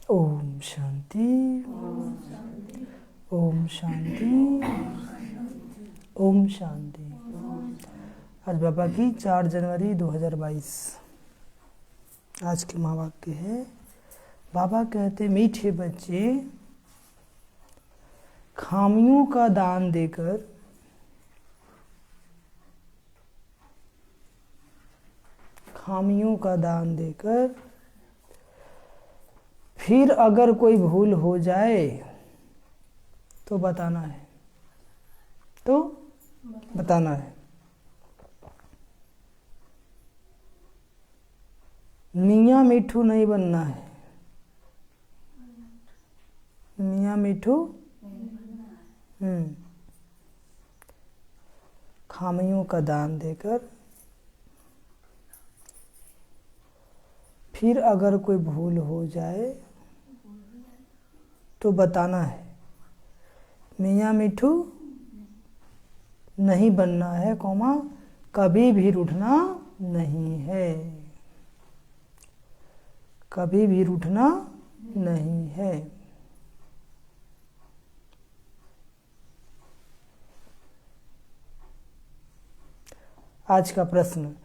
ओम शांति, ओम शांति, ओम शांति। आज बाबा की 4 जनवरी 2022। आज के महावाक्य है, बाबा कहते मीठे बच्चे खामियों का दान देकर फिर अगर कोई भूल हो जाए तो बताना है। मियाँ मिठू नहीं बनना है, मियाँ मिठू खामियों का दान देकर फिर अगर कोई भूल हो जाए तो बताना है। मियाँ मिठू नहीं बनना है, कभी भी रूठना नहीं है, कभी भी रूठना नहीं है। आज का प्रश्न,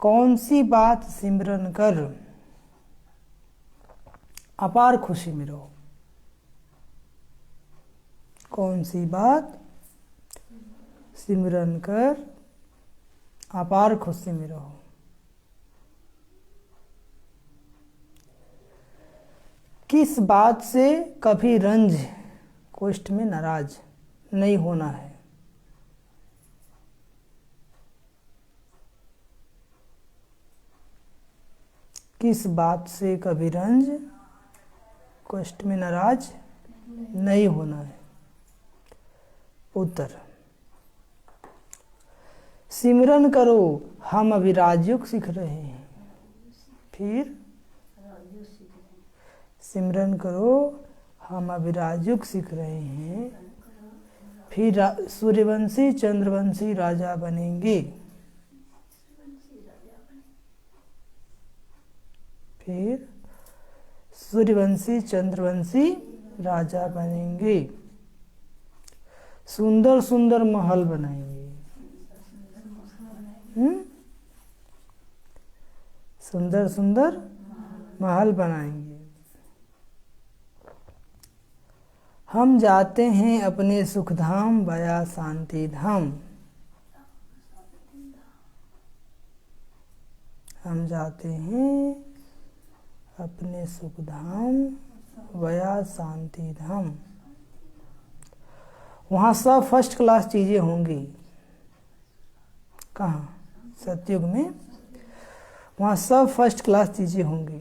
कौन सी बात सिमरन कर अपार खुशी में रहो? कौन सी बात सिमरन कर अपार खुशी में रहो? किस बात से कभी रंज कोष्ठ में नाराज नहीं होना है? किस बात से कभी रंज कोष्ठ में नाराज नहीं होना है? उत्तर, सिमरन करो हम अभी राजयोग सीख रहे हैं। फिर सिमरन करो हम अभी राजयोग सीख रहे हैं, फिर सूर्यवंशी चंद्रवंशी राजा बनेंगे। फिर सूर्यवंशी चंद्रवंशी राजा बनेंगे, सुंदर सुंदर महल बनाएंगे। सुंदर सुंदर महल बनाएंगे। हम जाते हैं अपने सुखधाम वया शांति धाम। हम जाते हैं अपने सुखधाम वया शांति धाम। वहाँ सब फर्स्ट क्लास चीज़ें होंगी। कहाँ? सतयुग में वहाँ सब फर्स्ट क्लास चीज़ें होंगी।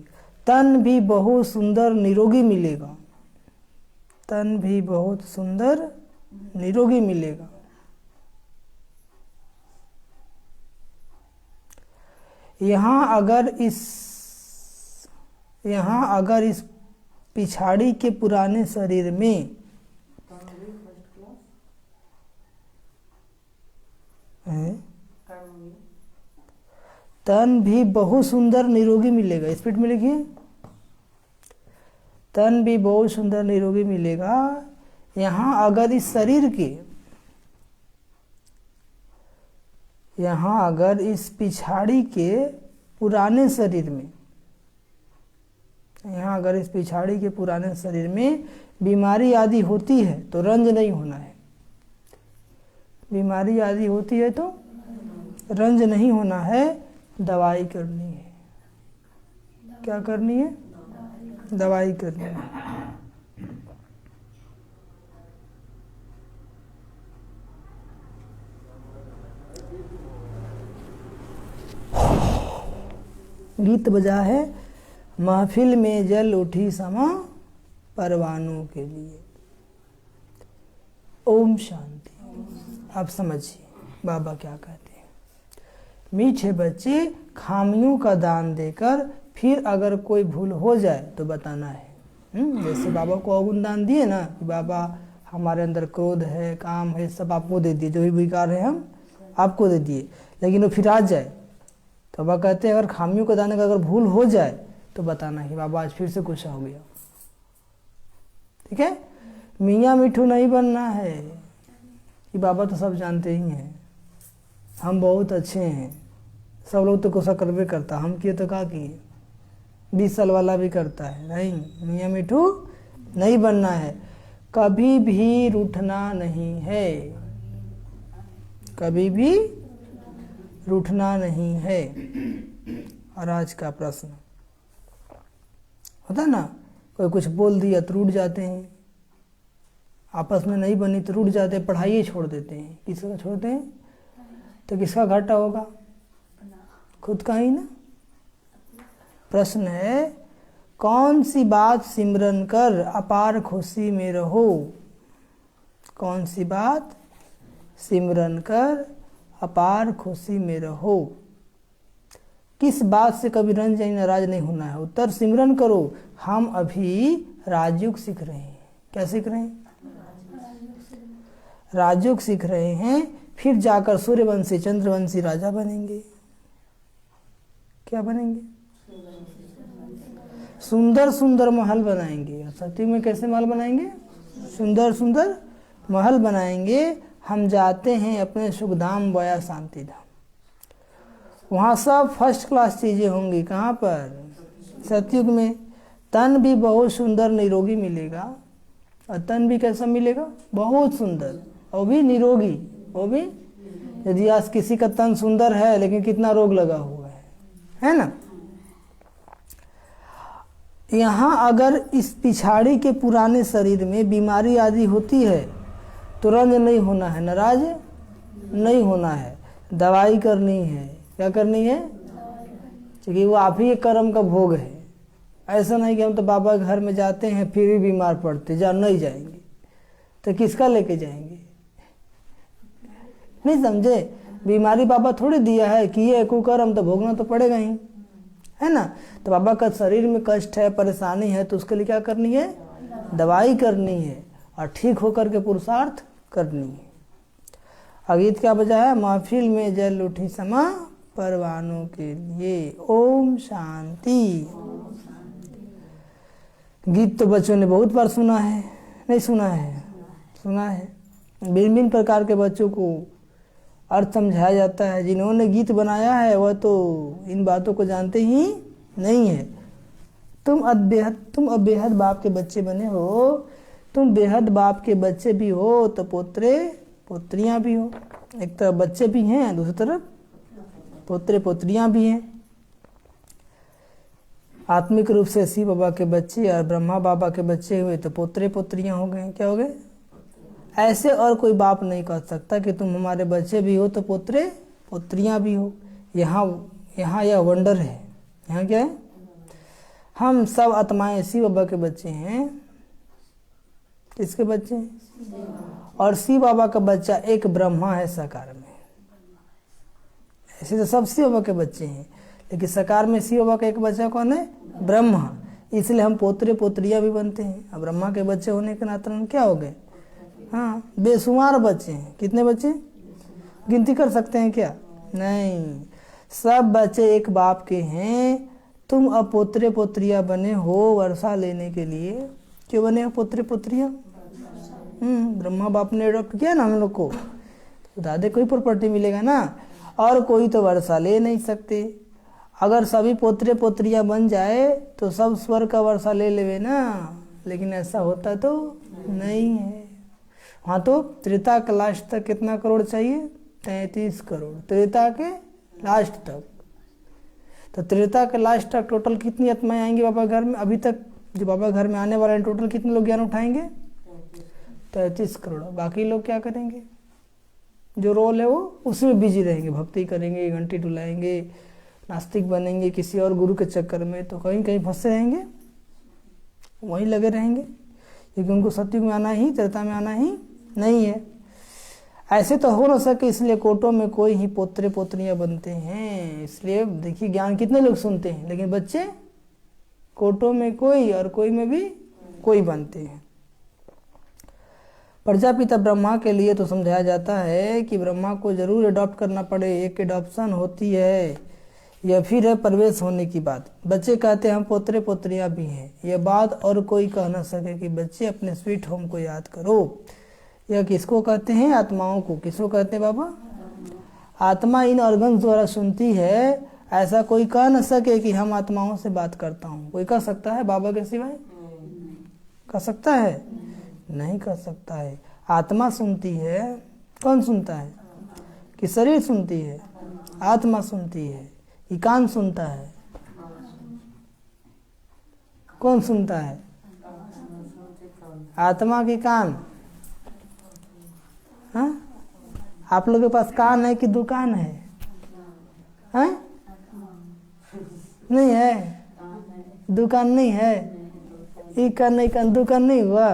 तन भी बहुत सुंदर निरोगी मिलेगा, तन भी बहुत सुंदर निरोगी मिलेगा। यहाँ अगर इस पिछाड़ी के पुराने शरीर में तन भी बहुत सुंदर निरोगी मिलेगा। स्पीड में लिखिए, तन भी बहुत सुंदर निरोगी मिलेगा। यहाँ अगर इस शरीर के, यहाँ अगर इस पिछाड़ी के पुराने शरीर में, यहाँ अगर इस पिछाड़ी के पुराने शरीर में बीमारी आदि होती है तो रंज नहीं होना है। बीमारी आदि होती है तो रंज नहीं होना है, दवाई करनी है। क्या करनी है? दवाई करनी है। गीत बजा है, महफिल में जल उठी समा परवानों के लिए। ओम शांति। आप समझिए बाबा क्या कहते हैं। मीठे बच्चे खामियों का दान देकर फिर अगर कोई भूल हो जाए तो बताना है। जैसे बाबा को अवगुण दान दिए ना कि बाबा हमारे अंदर क्रोध है, काम है, सब आपको दे दिए, जो भी विकार है हम आपको दे दिए, लेकिन वो फिर आ जाए तो बाबा कहते हैं अगर खामियों का दान का अगर भूल हो जाए तो बताना है कि बाबा आज फिर से गुस्सा हो गया। ठीक है। मियाँ मिठू नहीं बनना है, ये बाबा तो सब जानते ही हैं, हम बहुत अच्छे हैं, सब लोग तो गुस्सा करवे करता, हम किए तो क्या किए, 20 साल वाला भी करता है। नहीं, मियाँ मिठू नहीं बनना है, कभी भी रूठना नहीं है, कभी भी रूठना नहीं है। और आज का प्रश्न होता ना, कोई कुछ बोल दिया तो रूठ जाते हैं, आपस में नहीं बनी तो रूठ जाते हैं, पढ़ाई छोड़ देते हैं। किसका छोड़ते हैं तो किसका घाटा होगा, खुद का ही ना। प्रश्न है, कौन सी बात सिमरन कर अपार खुशी में रहो, कौन सी बात सिमरन कर अपार खुशी में रहो। किस बात से कभी रंज या नाराज नहीं होना है। उत्तर, सिमरन करो, हम अभी राजयोग सीख रहे हैं। क्या सीख रहे हैं, राजयोग सीख रहे हैं, फिर जाकर सूर्यवंशी चंद्रवंशी राजा बनेंगे। क्या बनेंगे, सुंदर सुंदर महल बनाएंगे। सत्युग में कैसे महल बनाएंगे, सुंदर सुंदर महल बनाएंगे। हम जाते हैं अपने सुखधाम बया शांति धाम, वहाँ सब फर्स्ट क्लास चीजें होंगी। कहाँ पर, सतयुग में। तन भी बहुत सुंदर निरोगी मिलेगा, और तन भी कैसा मिलेगा, बहुत सुंदर, और भी निरोगी। वो भी, यदि आज किसी का तन सुंदर है लेकिन कितना रोग लगा हुआ है ना। यहाँ अगर इस पिछाड़ी के पुराने शरीर में बीमारी आदि होती है तो रंज नहीं होना है, नाराज नहीं होना है, दवाई करनी है। क्या करनी है, क्योंकि वो आप ही कर्म का भोग है। ऐसा नहीं कि हम तो बाबा के घर में जाते हैं फिर भी बीमार पड़ते, जा नहीं जाएंगे तो किसका लेके जाएंगे, नहीं समझे। बीमारी बाबा थोड़ी दिया है कि ये कुकर्म तो भोगना तो पड़ेगा ही, है ना। तो बाबा का शरीर में कष्ट है, परेशानी है, तो उसके लिए क्या करनी है, दवाई करनी है, और ठीक होकर के पुरुषार्थ करनी है। अगीत क्या बजा है, महफिल में जल उठी समा परवानों के लिए, ओम शांति। गीत तो बच्चों ने बहुत बार सुना है, नहीं सुना है, सुना है। भिन्न भिन्न प्रकार के बच्चों को अर्थ समझाया जाता है। जिन्होंने गीत बनाया है वह तो इन बातों को जानते ही नहीं है। तुम अब बेहद बाप के बच्चे बने हो, तुम बेहद बाप के बच्चे भी हो तो पोत्रे पोत्रियां भी हो। एक तरफ बच्चे भी हैं, दूसरी तरफ पोत्रे पोत्रियां भी हैं। आत्मिक रूप से शिव बाबा के बच्चे और ब्रह्मा बाबा के बच्चे हुए तो पोत्रे पोत्रियां हो गए। क्या हो गए, ऐसे और कोई बाप नहीं कह सकता कि तुम हमारे बच्चे भी हो तो पोत्रे पोत्रियां भी हो। यहाँ यह वंडर है। यहाँ क्या है, हम सब आत्माएं शिव बाबा के बच्चे हैं। किसके बच्चे हैं, और शिव बाबा का बच्चा एक ब्रह्मा है साकार में। ऐसे तो सब शिव बाबा के बच्चे हैं, लेकिन साकार में शिव बाबा का एक बच्चा कौन है, ब्रह्मा। इसलिए हम पोत्रे पोत्रियां भी बनते हैं। अब ब्रह्मा के बच्चे होने के नाते हम क्या हो गए, हाँ, बेशुमार बच्चे हैं। कितने बच्चे, गिनती कर सकते हैं क्या, नहीं, सब बच्चे एक बाप के हैं। तुम अब पोत्रे पोत्रियां बने हो वर्षा लेने के लिए। क्यों बने हो पोत्रे पोत्रियां, ब्रह्मा बाप ने अडॉप्ट किया ना हम लोग को, तो दादे कोई प्रॉपर्टी मिलेगा ना। और कोई तो वर्षा ले नहीं सकते। अगर सभी पोत्रे पोत्रियां बन जाए तो सब स्वर्ग का वर्षा ले लेवे ना, लेकिन ऐसा होता तो नहीं है। हाँ, तो त्रेता के लास्ट तक कितना करोड़ चाहिए, 33 करोड़ त्रेता के लास्ट तक। तो त्रेता के लास्ट तक टोटल कितनी आत्माएं आएंगी बाबा घर में। अभी तक जो बाबा घर में आने वाले हैं टोटल कितने लोग ज्ञान उठाएंगे, 33 करोड़। बाकी लोग क्या करेंगे, जो रोल है वो उसमें बिजी रहेंगे, भक्ति करेंगे, घंटी डुलाएंगे, नास्तिक बनेंगे किसी और गुरु के चक्कर में, तो कहीं कहीं फंसे रहेंगे, वहीं लगे रहेंगे, क्योंकि उनको सत्युग में आना ही, त्रेता में आना ही नहीं है। ऐसे तो हो न सके, इसलिए कोटों में कोई ही पोत्रे पोत्रियां बनते हैं। इसलिए देखिए ज्ञान कितने लोग सुनते हैं, लेकिन बच्चे कोटों में कोई और कोई में भी कोई बनते हैं। प्रजापिता ब्रह्मा के लिए तो समझाया जाता है कि ब्रह्मा को जरूर अडॉप्ट करना पड़े। एक एडॉप्शन होती है, यह फिर है प्रवेश होने की बात। बच्चे कहते हैं हम पोतरे पोतरियां भी हैं। यह बात और कोई कह न सके कि बच्चे अपने स्वीट होम को याद करो। यह किसको कहते हैं? आत्माओं को। किसको कहते हैं बाबा? आत्मा इन ऑर्गन्स द्वारा सुनती है। ऐसा कोई कह न सके कि हम आत्माओं से बात करता हूँ। कोई कह सकता है बाबा के सिवाय? कह सकता है? नहीं कह सकता है। आत्मा सुनती है। कौन सुनता है? कि शरीर सुनती है? आत्मा सुनती है। कि कान सुनता है? कौन सुनता है? आत्मा के कान। हाँ? आप लोगों के पास कान है कि दुकान है? हैं? नहीं है? दुकान नहीं है? एक कान नहीं, कान दुकान नहीं हुआ?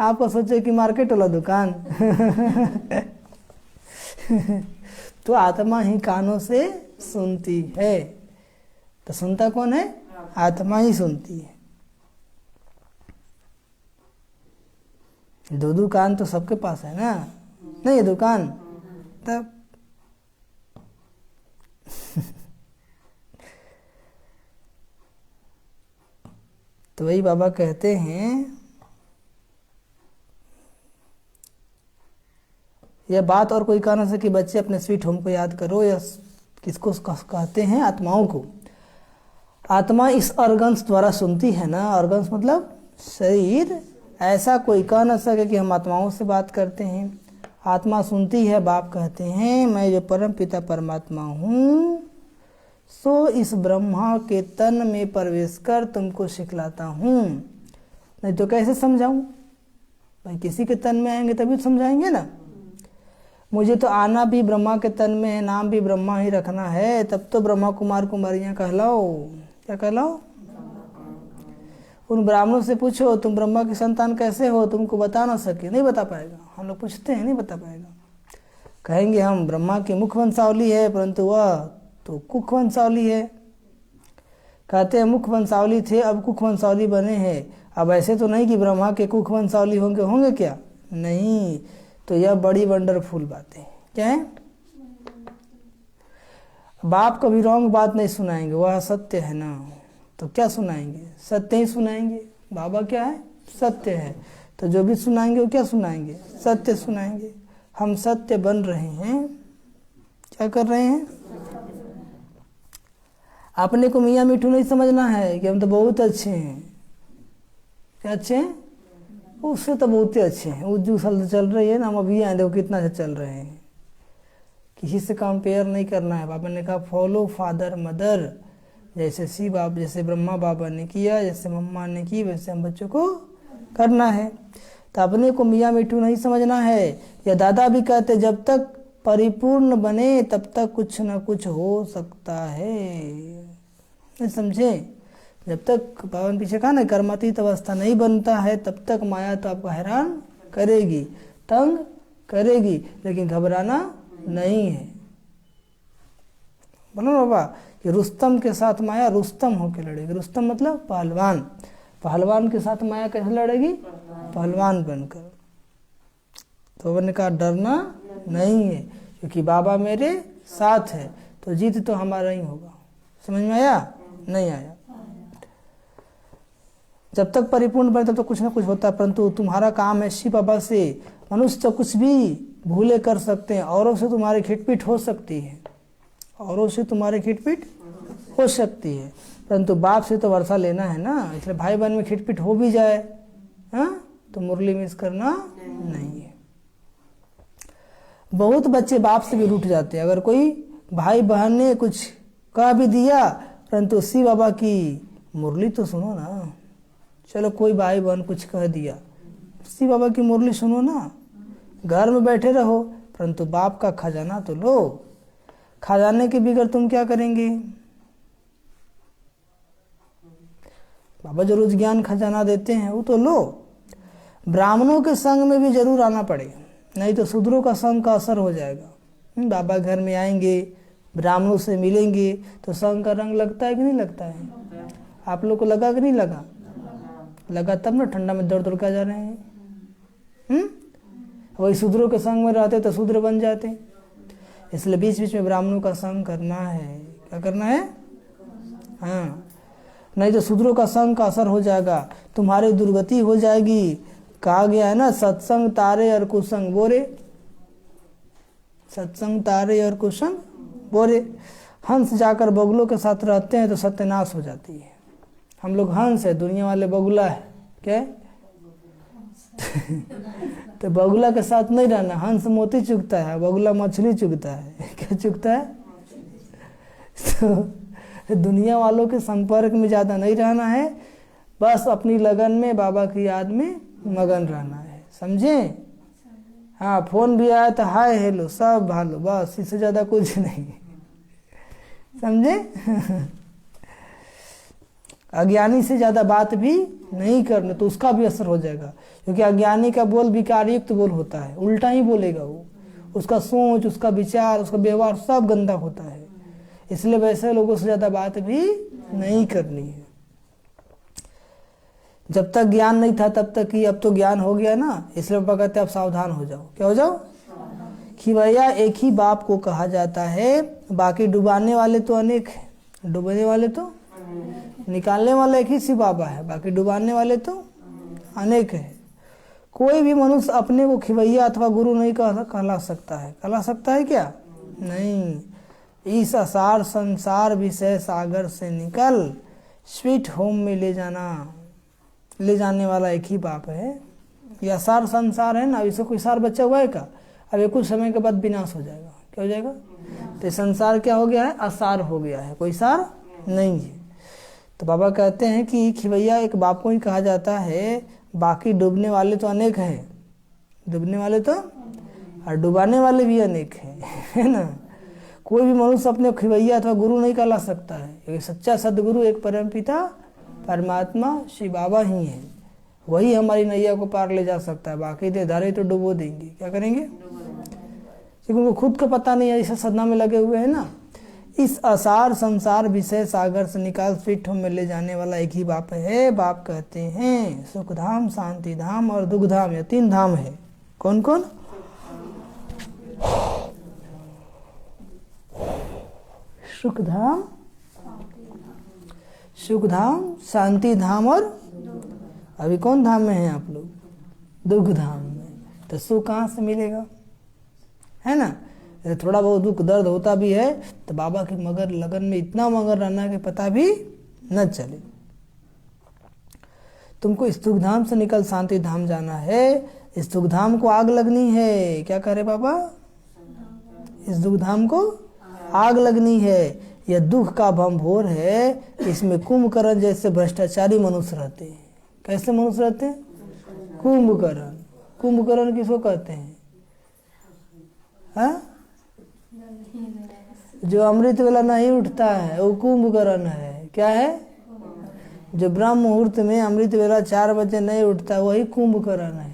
आपको सोचे कि मार्केट वाला दुकान। तो आत्मा ही कानों से सुनती है। तो सुनता कौन है? आत्मा ही सुनती है। दो दुकान तो सबके पास है ना? नहीं है दुकान? तब तो वही बाबा कहते हैं, यह बात और कोई कहना से कि बच्चे अपने स्वीट होम को याद करो। यह किसको कहते हैं? आत्माओं को। आत्मा इस ऑर्गन्स द्वारा सुनती है ना। ऑर्गन्स मतलब शरीर। ऐसा कोई कह न सके कि हम आत्माओं से बात करते हैं। आत्मा सुनती है। बाप कहते हैं मैं जो परम पिता परमात्मा हूँ सो इस ब्रह्मा के तन में प्रवेश कर तुमको सिखलाता हूँ। नहीं तो कैसे समझाऊँ भाई? किसी के तन में आएंगे तभी तो समझाएंगे ना। मुझे तो आना भी ब्रह्मा के तन में है, नाम भी ब्रह्मा ही रखना है। तब तो ब्रह्मा कुमार कुमारियाँ कहलाओ। क्या कहलाओ? उन ब्राह्मणों से पूछो तुम ब्रह्मा की संतान कैसे हो? तुमको बता ना सके, नहीं बता पाएगा। हम लोग पूछते हैं, नहीं बता पाएगा। कहेंगे हम ब्रह्मा की मुख वंशावली है, परंतु वह तो कुख वंशावली है। कहते हैं मुख वंशावली थे, अब कुख वंशावली बने हैं। अब ऐसे तो नहीं कि ब्रह्मा के कुख वंशावली होंगे क्या? नहीं। तो यह बड़ी वंडरफुल बात है। क्या है? बाप कभी रॉन्ग बात नहीं सुनाएंगे, वह सत्य है ना। तो क्या सुनाएंगे? सत्य ही सुनाएंगे। बाबा क्या है? सत्य है। तो जो भी सुनाएंगे वो क्या सुनाएंगे? सत्य सुनाएंगे। हम सत्य बन रहे हैं। क्या कर रहे हैं? अपने को मियाँ मिठू नहीं समझना है कि हम तो बहुत अच्छे हैं। क्या अच्छे हैं? उससे तो बहुत ही अच्छे हैं। वो जो साल चल रही है ना, हम अभी आए देखो कितना से चल रहे हैं। किसी से कंपेयर नहीं करना है। बाबा ने कहा फॉलो फादर मदर। जैसे शिव बाप, जैसे ब्रह्मा बाबा ने किया, जैसे मम्मा ने की, वैसे हम बच्चों को करना है। तो अपने को मियाँ मिठू नहीं समझना है। या दादा भी कहते जब तक परिपूर्ण बने तब तक कुछ न कुछ हो सकता है। नहीं समझे? जब तक बाबा ने पीछे कहा ना कर्मातीत अवस्था नहीं बनता है तब तक माया तो आपको हैरान करेगी, तंग करेगी, लेकिन घबराना नहीं है। बोलो बाबा कि रुस्तम के साथ माया रुस्तम होकर लड़ेगी। रुस्तम मतलब पहलवान। पहलवान के साथ माया कैसे लड़ेगी? पहलवान बनकर। तो बाबा ने कहा डरना नहीं है, क्योंकि बाबा मेरे साथ है। तो जीत तो हमारा ही होगा। समझ में आया? नहीं आया? जब तक परिपूर्ण बने तब तक कुछ ना कुछ होता है, परंतु तुम्हारा काम है शिव बाबा से। मनुष्य तो कुछ भी भूले कर सकते हैं, औरों से तुम्हारी खिटपिट हो सकती है, औरों से तुम्हारी खिटपिट हो सकती है, परंतु बाप से तो वर्षा लेना है ना। इसलिए भाई बहन में खिटपिट हो भी जाए तो मुरली मिस करना नहीं है। बहुत बच्चे बाप से भी रूठ जाते हैं। अगर कोई भाई बहन ने कुछ कह भी दिया, परंतु शिव बाबा की मुरली तो सुनो ना। चलो कोई भाई बहन कुछ कह दिया, शिव बाबा की मुरली सुनो ना। घर में बैठे रहो, परंतु बाप का खजाना तो लो। खजाने के बिगड़ तुम क्या करेंगे? बाबा जो रोज ज्ञान खजाना देते हैं वो तो लो। ब्राह्मणों के संग में भी जरूर आना पड़ेगा, नहीं तो शूद्रों का संग का असर हो जाएगा। बाबा घर में आएंगे, ब्राह्मणों से मिलेंगे तो संग का रंग लगता है कि नहीं लगता है? आप लोग को लगा कि नहीं लगा? लगा तब ना ठंडा में दौड़ दौड़ कर जा रहे हैं। वही शूद्रों के संग में रहते तो शूद्र बन जाते। इसलिए बीच बीच में ब्राह्मणों का संग करना है। क्या करना है? हाँ, नहीं तो शूद्रों का संग का असर हो जाएगा, तुम्हारी दुर्गति हो जाएगी। कहा गया है ना, सत्संग तारे और कुसंग बोरे, सत्संग तारे और कुसंग बोरे। हंस जाकर बगुलों के साथ रहते हैं तो सत्यानाश हो जाती है। हम लोग हंस है, दुनिया वाले बगुला है। क्या है? तो बगुला के साथ नहीं रहना। हंस मोती चुगता है, बगुला मछली चुगता है। क्या चुगता है? तो दुनिया वालों के संपर्क में ज़्यादा नहीं रहना है, बस अपनी लगन में बाबा की याद में मगन रहना है। समझे? हाँ, फोन भी आया तो हाय हेलो सब भालो, बस इससे ज़्यादा कुछ नहीं। समझे? अज्ञानी से ज़्यादा बात भी नहीं करना, तो उसका भी असर हो जाएगा। क्योंकि अज्ञानी का बोल विकारयुक्त बोल होता है, उल्टा ही बोलेगा वो। उसका सोच, उसका विचार, उसका व्यवहार सब गंदा होता है। इसलिए वैसे लोगों से ज़्यादा बात भी नहीं करनी है। जब तक ज्ञान नहीं था तब तक ही, अब तो ज्ञान हो गया ना, इसलिए पापा कहते हैं आप सावधान हो जाओ। क्या हो जाओ? कि भैया एक ही बाप को कहा जाता है, बाकी डुबाने वाले तो अनेक हैं। डुबाने वाले तो, निकालने वाला एक ही सी बाबा है, बाकी डुबाने वाले तो अनेक है। कोई भी मनुष्य अपने को खिवैया अथवा गुरु नहीं कहला सकता है। कहला सकता है क्या? नहीं। इस असार संसार विषय सागर से निकल स्वीट होम में ले जाने वाला एक ही बाप है। ये असार संसार है ना, इससे कोई सार बचा हुआ है क्या? अब ये कुछ समय के बाद विनाश हो जाएगा। क्या हो जाएगा? तो संसार क्या हो गया है? असार हो गया है, कोई सार नहीं है। तो बाबा कहते हैं कि खिवैया एक बाप को ही कहा जाता है, बाकी डूबने वाले तो अनेक हैं। डूबने वाले तो, और डुबाने वाले भी अनेक हैं, है ना। कोई भी मनुष्य अपने खिवैया अथवा गुरु नहीं कहला सकता है। एक सच्चा सदगुरु, एक परमपिता परमात्मा श्री बाबा ही है। वही हमारी नैया को पार ले जा सकता है, बाकी देधारे तो डुबो देंगे। क्या करेंगे? क्योंकि उनको खुद को पता नहीं है, इसे साधना में लगे हुए हैं ना। इस असार संसार विषय सागर से निकाल स्वीट होम में ले जाने वाला एक ही बाप है। बाप कहते हैं सुख धाम, शांति धाम और दुख धाम, ये 3 धाम है। कौन कौन? सुख धाम, शांति धाम और अभी कौन धाम में हैं आप लोग? दुख धाम में। तो सुख कहाँ से मिलेगा? है ना। थोड़ा बहुत दुख दर्द होता भी है तो बाबा की मगर लगन में इतना मगर रहना कि पता भी न चले। तुमको इस दुख धाम से निकल शांति धाम जाना है। इस दुख धाम को आग लगनी है। क्या करे बाबा? इस दुख धाम को आग लगनी है। यह दुख का भंभोर है। इसमें कुंभकर्ण जैसे भ्रष्टाचारी मनुष्य रहते हैं। कैसे मनुष्य रहते हैं? कुंभकर्ण। कुंभकर्ण किसको कहते हैं? हाँ, जो अमृत वेला नहीं उठता है वो कुंभकर्ण है। क्या है? जो ब्रह्म मुहूर्त में अमृत वेला 4 बजे नहीं उठता वही कुंभकर्ण है।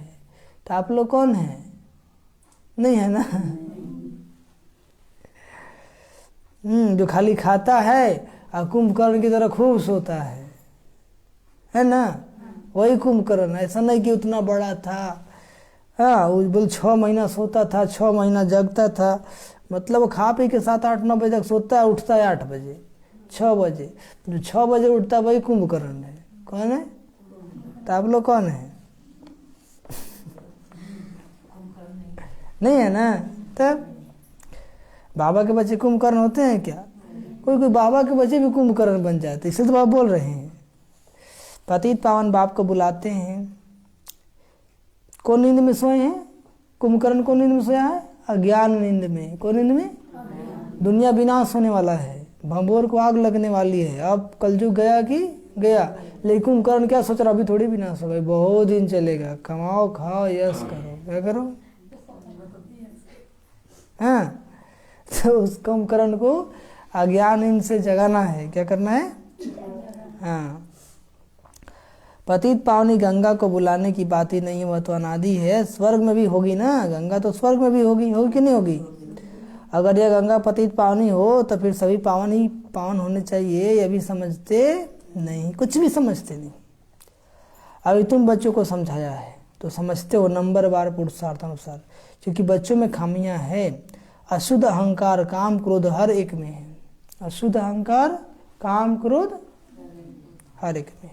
तो आप लोग कौन है? नहीं है ना। जो खाली खाता है और कुंभकर्ण की तरह खूब सोता है ना, वही कुंभकर्ण। ऐसा नहीं कि उतना बड़ा था। हाँ, वो बोल 6 महीना सोता था, 6 महीना जगता था। मतलब खा पी के 7-8-9 बजे तक सोता है, उठता है 8 बजे 6 बजे। जो 6 बजे उठता है वही कुंभकर्ण है। कौन है? तो आप लोग कौन है? नहीं है ना। तब बाबा के बच्चे कुंभकर्ण होते हैं क्या? कोई बाबा के बच्चे भी कुंभकर्ण बन जाते, इसलिए तो बाबा बोल रहे हैं। पतित पावन बाप को बुलाते हैं। कौन नींद में सोए हैं? कुंभकर्ण कौन नींद में सोया है? अज्ञान नींद में। कौन नींद में? दुनिया विनाश होने वाला है, भंभोर को आग लगने वाली है। अब कलयुग गया कि गया, लेकिन कुंभकर्ण क्या सोच रहा? अभी थोड़ी विनाश होगा, बहुत दिन चलेगा। कमाओ, खाओ, यश करो। क्या करो? हाँ, तो उस कुंभकर्ण को अज्ञान नींद से जगाना है। क्या करना है? हाँ, पतित पावनी गंगा को बुलाने की बात ही नहीं है, वह तो अनादि है। स्वर्ग में भी होगी ना गंगा, तो स्वर्ग में भी होगी कि नहीं होगी? अगर यह गंगा पतित पावनी हो तो फिर सभी पावन ही पावन होने चाहिए। ये भी समझते नहीं, कुछ भी समझते नहीं। अभी तुम बच्चों को समझाया है तो समझते हो नंबर बार पुरुषार्थ अनुसार, क्योंकि बच्चों में खामियां है। अशुद्ध अहंकार काम क्रोध हर एक में है। अशुद्ध अहंकार काम क्रोध हर एक में।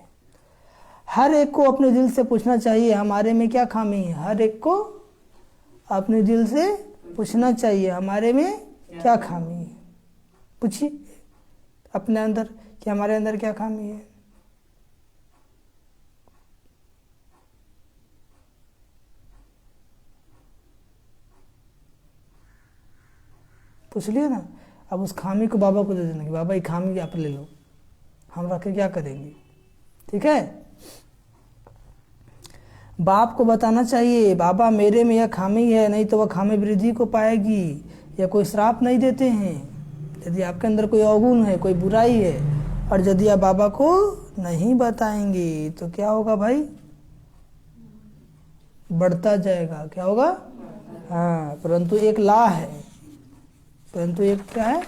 हर एक को अपने दिल से पूछना चाहिए हमारे में क्या खामी है। हर एक को अपने दिल से पूछना चाहिए हमारे में क्या खामी है। पूछिए अपने अंदर कि हमारे अंदर क्या खामी है। पूछ लिया ना। अब उस खामी को बाबा को दे देना कि बाबा ये खामी आप ले लो, हम रख के क्या करेंगे। ठीक है। बाप को बताना चाहिए बाबा मेरे में यह खामी है, नहीं तो वह खामी वृद्धि को पाएगी। या कोई श्राप नहीं देते हैं यदि आपके अंदर कोई अवगुण है, कोई बुराई है, और यदि आप बाबा को नहीं बताएंगे तो क्या होगा भाई, बढ़ता जाएगा। क्या होगा? हाँ, परंतु एक लॉ है, परंतु एक क्या है,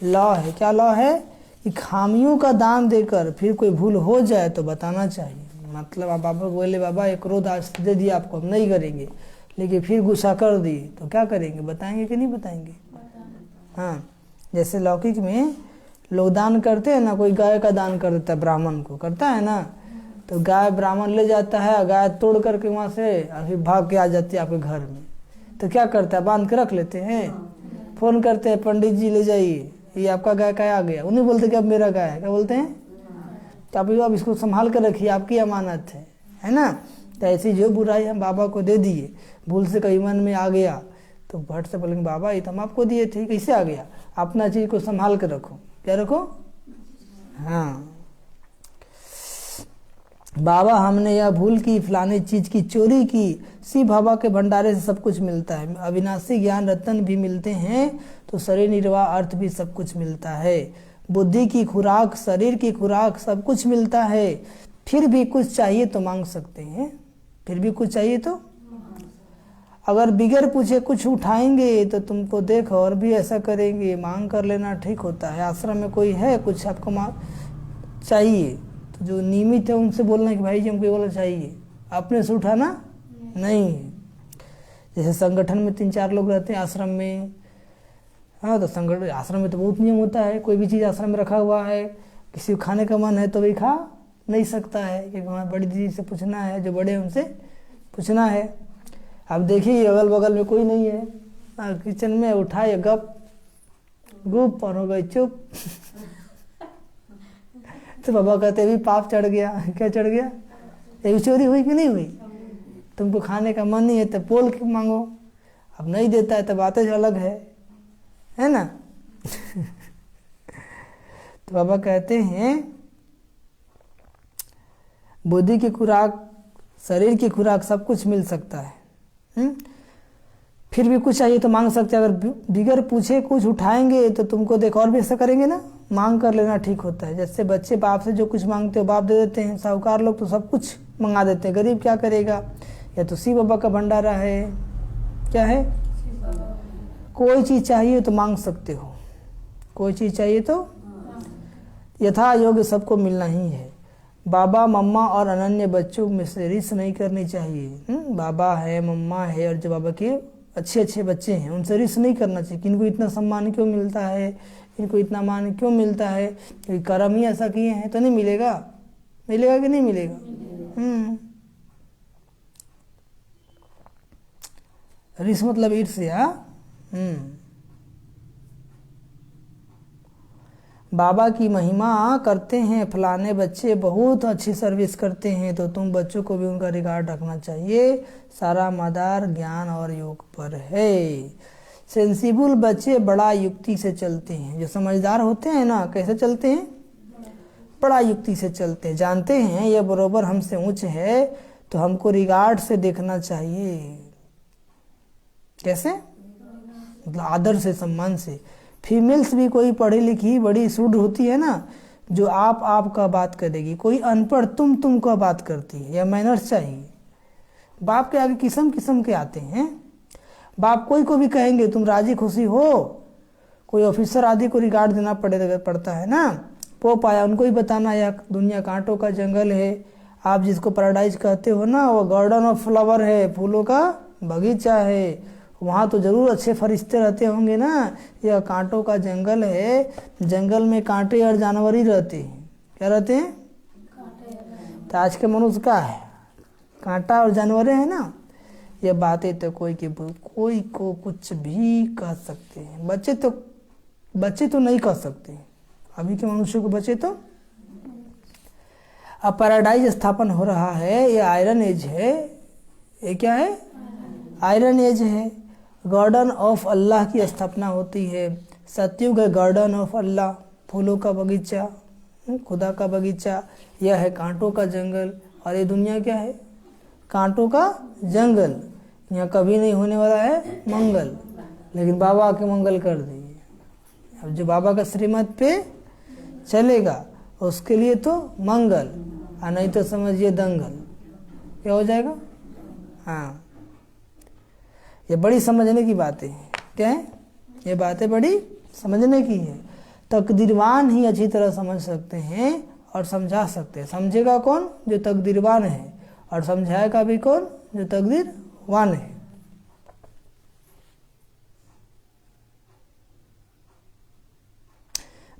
लॉ है। क्या लॉ है कि खामियों का दान देकर फिर कोई भूल हो जाए तो बताना चाहिए। मतलब आप बाबा को बोले बाबा एक क्रोध आज दे दिया आपको, हम नहीं करेंगे, लेकिन फिर गुस्सा कर दिए तो क्या करेंगे, बताएंगे कि नहीं बताएंगे? हाँ, जैसे लौकिक में लोग दान करते हैं ना, कोई गाय का दान कर देता है ब्राह्मण को, करता है ना, तो गाय ब्राह्मण ले जाता है, गाय तोड़ करके वहाँ से और फिर भाग के आ जाती है आपके घर में, तो क्या करता है, बांध के रख लेते हैं, फोन करते हैं पंडित जी ले जाइए ये आपका गाय का आ गया। उन्हें बोलते कि अब मेरा गाय है, क्या बोलते हैं, तो आप इसको संभाल कर रखिए, आपकी अमानत है ना। तो ऐसी जो बुराई हम बाबा को दे दिए, भूल से कहीं मन में आ गया तो भट से बोलेंगे बाबा ये तो हम आपको दिए थे, कैसे आ गया, अपना चीज को संभाल कर रखो। क्या रखो? हाँ, बाबा हमने यह भूल की, फलाने चीज की चोरी की, शिव बाबा के भंडारे से सब कुछ मिलता है, अविनाशी ज्ञान रत्न भी मिलते हैं, तो शरीर निर्वाह अर्थ भी सब कुछ मिलता है, बुद्धि की खुराक, शरीर की खुराक, सब कुछ मिलता है। फिर भी कुछ चाहिए तो मांग सकते हैं, फिर भी कुछ चाहिए तो। अगर बिगर पूछे कुछ उठाएंगे तो तुमको देख और भी ऐसा करेंगे। मांग कर लेना ठीक होता है। आश्रम में कोई है कुछ आपको चाहिए तो जो नियमित है उनसे बोलना कि भाई जी हमको ये वाला चाहिए, अपने से उठाना नहीं है। जैसे संगठन में 3-4 लोग रहते हैं आश्रम में, हाँ, तो संगठन आश्रम में तो बहुत नियम होता है, कोई भी चीज़ आश्रम में रखा हुआ है, किसी को खाने का मन है तो वही खा नहीं सकता है, क्योंकि वहाँ बड़ी दीदी से पूछना है, जो बड़े उनसे पूछना है। अब देखिए अगल बगल में कोई नहीं है, किचन में उठाए गप गुप और हो गए चुप तो बाबा कहते भी पाप चढ़ गया। क्या चढ़ गया? ये चोरी हुई कि नहीं हुई? तुमको खाने का मन नहीं है तो बोल के मांगो, अब नहीं देता है तो बातें अलग है ना तो बाबा कहते हैं बुद्धि की खुराक, शरीर की खुराक, सब कुछ मिल सकता है। फिर भी कुछ चाहिए तो मांग सकते हैं। अगर बिगर पूछे कुछ उठाएंगे तो तुमको देख और भी ऐसा करेंगे ना। मांग कर लेना ठीक होता है। जैसे बच्चे बाप से जो कुछ मांगते हो बाप दे देते हैं, साहूकार लोग तो सब कुछ मंगा देते हैं, गरीब क्या करेगा। या तो शिव बाबा का भंडारा है, क्या है, कोई चीज चाहिए तो मांग सकते हो, कोई चीज चाहिए तो यथा योग्य सबको मिलना ही है। बाबा मम्मा और अनन्य बच्चों में से रिस नहीं करनी चाहिए। बाबा है, मम्मा है, और जो बाबा के अच्छे अच्छे बच्चे हैं उनसे रिस नहीं करना चाहिए कि इनको इतना सम्मान क्यों मिलता है, इनको इतना मान क्यों मिलता है, क्योंकि कर्म ही ऐसा किए हैं तो नहीं मिलेगा। मिलेगा कि नहीं मिलेगा? रिस मतलब ईर्ष्या। बाबा की महिमा करते हैं, फलाने बच्चे बहुत अच्छी सर्विस करते हैं, तो तुम बच्चों को भी उनका रिकॉर्ड रखना चाहिए। सारा मदार ज्ञान और योग पर है। सेंसिबल बच्चे बड़ा युक्ति से चलते हैं। जो समझदार होते हैं ना, कैसे चलते हैं, बड़ा युक्ति से चलते हैं। जानते हैं यह बरोबर हमसे उच्च है तो हमको रिगार्ड से देखना चाहिए। कैसे? मतलब आदर से, सम्मान से। फीमेल्स भी कोई पढ़ी लिखी बड़ी शुद्ध होती है ना, जो आप का बात करेगी। कोई अनपढ़ तुम का बात करती है, या मैनर्स चाहिए। बाप के आगे किस्म किस्म के आते हैं। बाप कोई को भी कहेंगे तुम राजी खुशी हो, कोई ऑफिसर आदि को रिगार्ड देना पड़ता है ना। पोप आया, उनको ही बताना या दुनिया कांटों का जंगल है, आप जिसको पैराडाइज कहते हो ना, वो गार्डन ऑफ फ्लावर है, फूलों का बगीचा है। वहाँ तो जरूर अच्छे फरिश्ते रहते होंगे ना। यह कांटों का जंगल है, जंगल में कांटे और जानवर ही रहते हैं। क्या रहते हैं? तो आज के मनुष्य का है, कांटा और जानवर है ना। ये बातें तो कोई को कुछ भी कह सकते हैं। बच्चे तो नहीं कह सकते, अभी के मनुष्य को बच्चे तो। अब पैराडाइज स्थापन हो रहा है, ये आयरन एज है। ये क्या है? आयरन एज है। गार्डन ऑफ अल्लाह की स्थापना होती है। सतयुग है गार्डन ऑफ अल्लाह, फूलों का बगीचा, खुदा का बगीचा। यह है कांटों का जंगल। और ये दुनिया क्या है? कांटों का जंगल। यहाँ कभी नहीं होने वाला है मंगल, लेकिन बाबा के मंगल कर दिए। अब जो बाबा का श्रीमत पे चलेगा उसके लिए तो मंगल, और नहीं तो समझिए दंगल। क्या हो जाएगा? हाँ, ये बड़ी समझने की बातें हैं। क्या है? ये बातें बड़ी समझने की है। तकदीरवान ही अच्छी तरह समझ सकते हैं और समझा सकते हैं। समझेगा कौन? जो तकदीरवान है, और समझाएगा भी कौन? जो तकदीरवान है।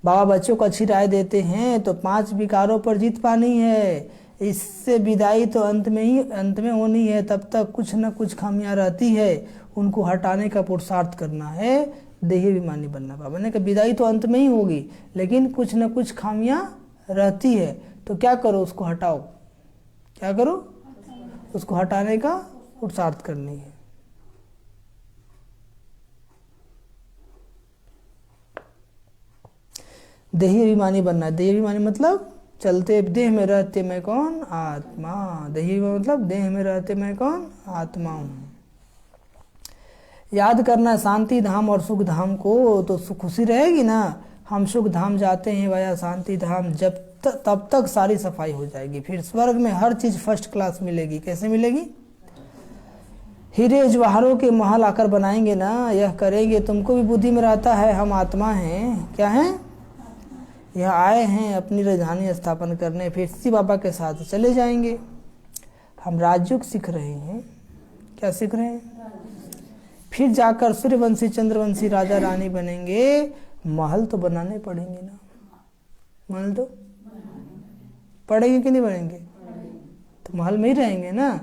बाबा बच्चों को अच्छी राय देते हैं तो 5 विकारों पर जीत पानी है। इससे विदाई तो अंत में होनी है। तब तक कुछ न कुछ खामियां रहती है, उनको हटाने का पुरुषार्थ करना है। देही अभिमानी बनना। बाबा ने कहा विदाई तो अंत में ही होगी, लेकिन कुछ न कुछ खामियां रहती है, तो क्या करो? उसको हटाओ। क्या करो? उसको हटाने का पुरुषार्थ करनी है। देही अभिमानी बनना है। देही अभिमानी मतलब चलते देह में रहते मैं कौन? आत्मा। देही मतलब देह में रहते मैं कौन? आत्मा हूँ। याद करना शांति धाम और सुख धाम को, तो खुशी रहेगी ना। हम सुख धाम जाते हैं वया शांति धाम, तब तक सारी सफाई हो जाएगी। फिर स्वर्ग में हर चीज फर्स्ट क्लास मिलेगी। कैसे मिलेगी? हीरे जवाहरों के महल आकर बनाएंगे ना। यह करेंगे, तुमको भी बुद्धि में रहता है हम आत्मा हैं। क्या है? यह आए हैं अपनी राजधानी स्थापन करने, फिर शिव बाबा के साथ चले जाएंगे। हम राजयोग सीख रहे हैं। क्या सीख रहे हैं? फिर जाकर सूर्यवंशी चंद्रवंशी राजा रानी बनेंगे। महल तो बनाने पड़ेंगे ना। महल तो पड़ेंगे कि नहीं बनेंगे? तो महल में ही रहेंगे ना।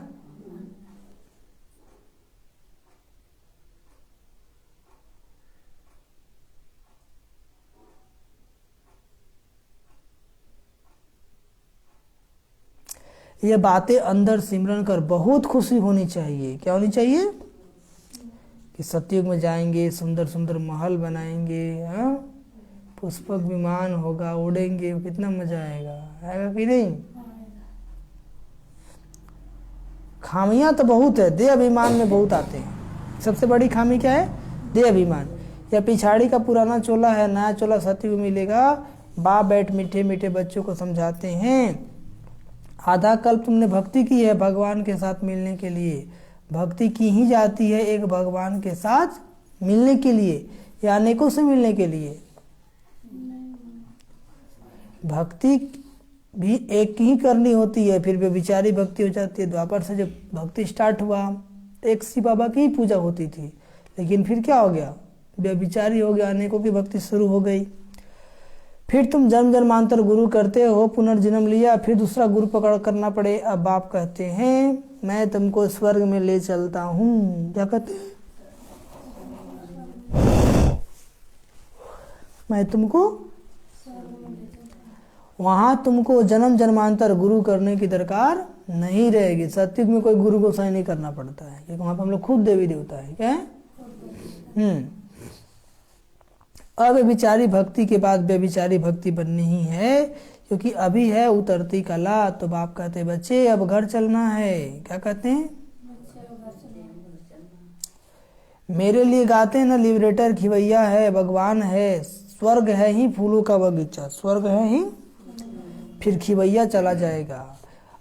ये बातें अंदर सिमरन कर बहुत खुशी होनी चाहिए। क्या होनी चाहिए? कि सतयुग में जाएंगे, सुंदर सुंदर महल बनाएंगे, हाँ, पुष्पक विमान होगा, उड़ेंगे, कितना मजा आएगा कि नहीं? खामियां तो बहुत है, देह अभिमान में बहुत आते हैं। सबसे बड़ी खामी क्या है? देह अभिमान। या पिछाड़ी का पुराना चोला है, नया चोला सतयुग मिलेगा। बाप बैठ मीठे मीठे बच्चों को समझाते हैं। आधा कल्प तुमने भक्ति की है भगवान के साथ मिलने के लिए। भक्ति की ही जाती है एक भगवान के साथ मिलने के लिए, या अनेकों से मिलने के लिए। भक्ति भी एक ही करनी होती है, फिर व्यभिचारी भक्ति हो जाती है। द्वापर से जब भक्ति स्टार्ट हुआ, एक शिव बाबा की ही पूजा होती थी, लेकिन फिर क्या हो गया? व्यभिचारी हो गया, अनेकों की भक्ति शुरू हो गई। फिर तुम जन्म जन्मांतर गुरु करते हो, पुनर्जन्म लिया, फिर दूसरा गुरु पकड़ करना पड़े। अब बाप कहते हैं मैं तुमको स्वर्ग में ले चलता हूँ। क्या कहते हैं? मैं तुमको वहां तुमको जन्म जन्मांतर गुरु करने की दरकार नहीं रहेगी। सतयुग में कोई गुरु को सही नहीं करना पड़ता है, क्योंकि वहां पर हम लोग खुद देवी देवता है। क्या है? अव्यभिचारी भक्ति के बाद व्यभिचारी भक्ति बननी ही है, क्योंकि अभी है उतरती कला। तो बाप कहते बच्चे अब घर चलना है। क्या कहते हैं? मेरे लिए गाते हैं ना, लिबरेटर खिवैया है, भगवान है, स्वर्ग है ही फूलों का बगीचा, स्वर्ग है ही, फिर खिवैया चला जाएगा।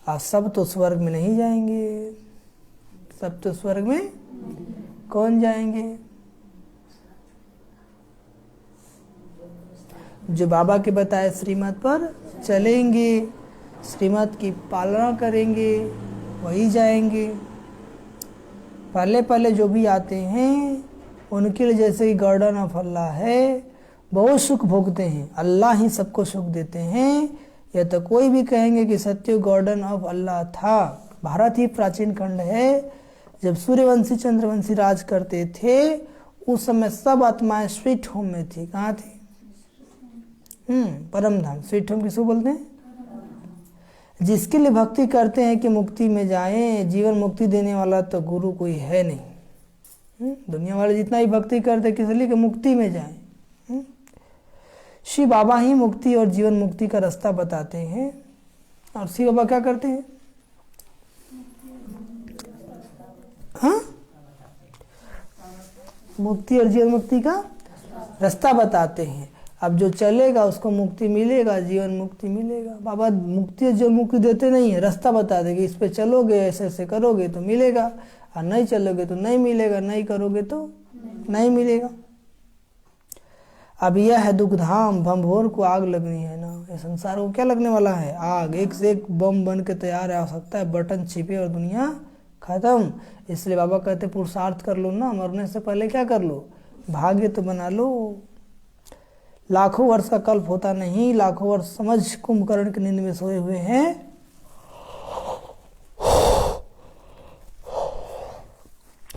और सब तो स्वर्ग में नहीं जाएंगे। सब तो स्वर्ग में कौन जाएंगे? जो बाबा के बताए श्रीमत पर चलेंगे, श्रीमत की पालना करेंगे, वही जाएंगे। पहले पहले जो भी आते हैं उनके लिए जैसे कि गार्डन ऑफ अल्लाह है, बहुत सुख भोगते हैं, अल्लाह ही सबको सुख देते हैं। या तो कोई भी कहेंगे कि सत्ययुग गार्डन ऑफ अल्लाह था। भारत ही प्राचीन खंड है, जब सूर्यवंशी चंद्रवंशी राज करते थे उस समय सब आत्माएं स्वीट होम में थी। कहाँ थी? परम धाम। स्वीट होम किसको बोलते हैं? जिसके लिए भक्ति करते हैं कि मुक्ति में जाएं। जीवन मुक्ति देने वाला तो गुरु कोई है नहीं। दुनिया वाले जितना ही भक्ति करते हैं किस लिए? कि मुक्ति में जाएं। शिव बाबा ही मुक्ति और जीवन मुक्ति का रास्ता बताते हैं। और शिव बाबा क्या करते हैं? हाँ, मुक्ति और जीवन मुक्ति का रास्ता बताते हैं। अब जो चलेगा उसको मुक्ति मिलेगा, जीवन मुक्ति मिलेगा। बाबा मुक्ति और जीवन मुक्ति देते नहीं है, रास्ता बता देंगे, इस पे चलोगे ऐसे ऐसे करोगे तो मिलेगा, और नहीं चलोगे तो नहीं मिलेगा, नहीं करोगे तो नहीं मिलेगा। अब यह है दुख धाम। भंभोर को आग लगनी है ना, ये संसार को क्या लगने वाला है? आग। एक से एक बम बन के तैयार आ सकता है, बटन छिपे और दुनिया खत्म। इसलिए बाबा कहते पुरुषार्थ कर लो ना, मरने से पहले क्या कर लो? भाग्य तो बना लो। लाखों वर्ष का कल्प होता नहीं, लाखों वर्ष समझ कुंभकर्ण की नींद में सोए हुए हैं।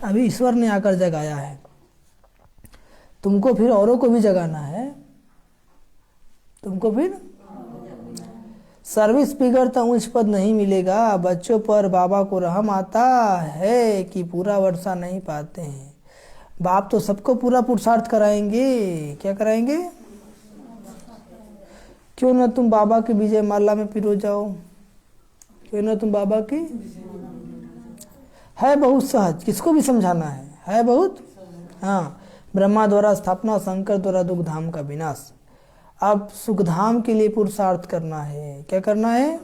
अभी ईश्वर ने आकर जगाया है तुमको, फिर औरों को भी जगाना है तुमको। फिर सर्विस स्पीकर तो उच्च पद नहीं मिलेगा। बच्चों पर बाबा को रहम आता है कि पूरा वर्षा नहीं पाते हैं। बाप तो सबको पूरा पुरुषार्थ कराएंगे। क्या कराएंगे? क्यों ना तुम बाबा की विजय माला में पिरो जाओ, क्यों ना तुम बाबा की। है बहुत सहज, किसको भी समझाना है बहुत। हाँ, ब्रह्मा द्वारा स्थापना, शंकर द्वारा दुख धाम का विनाश। अब सुखधाम के लिए पुरुषार्थ करना है। क्या करना है?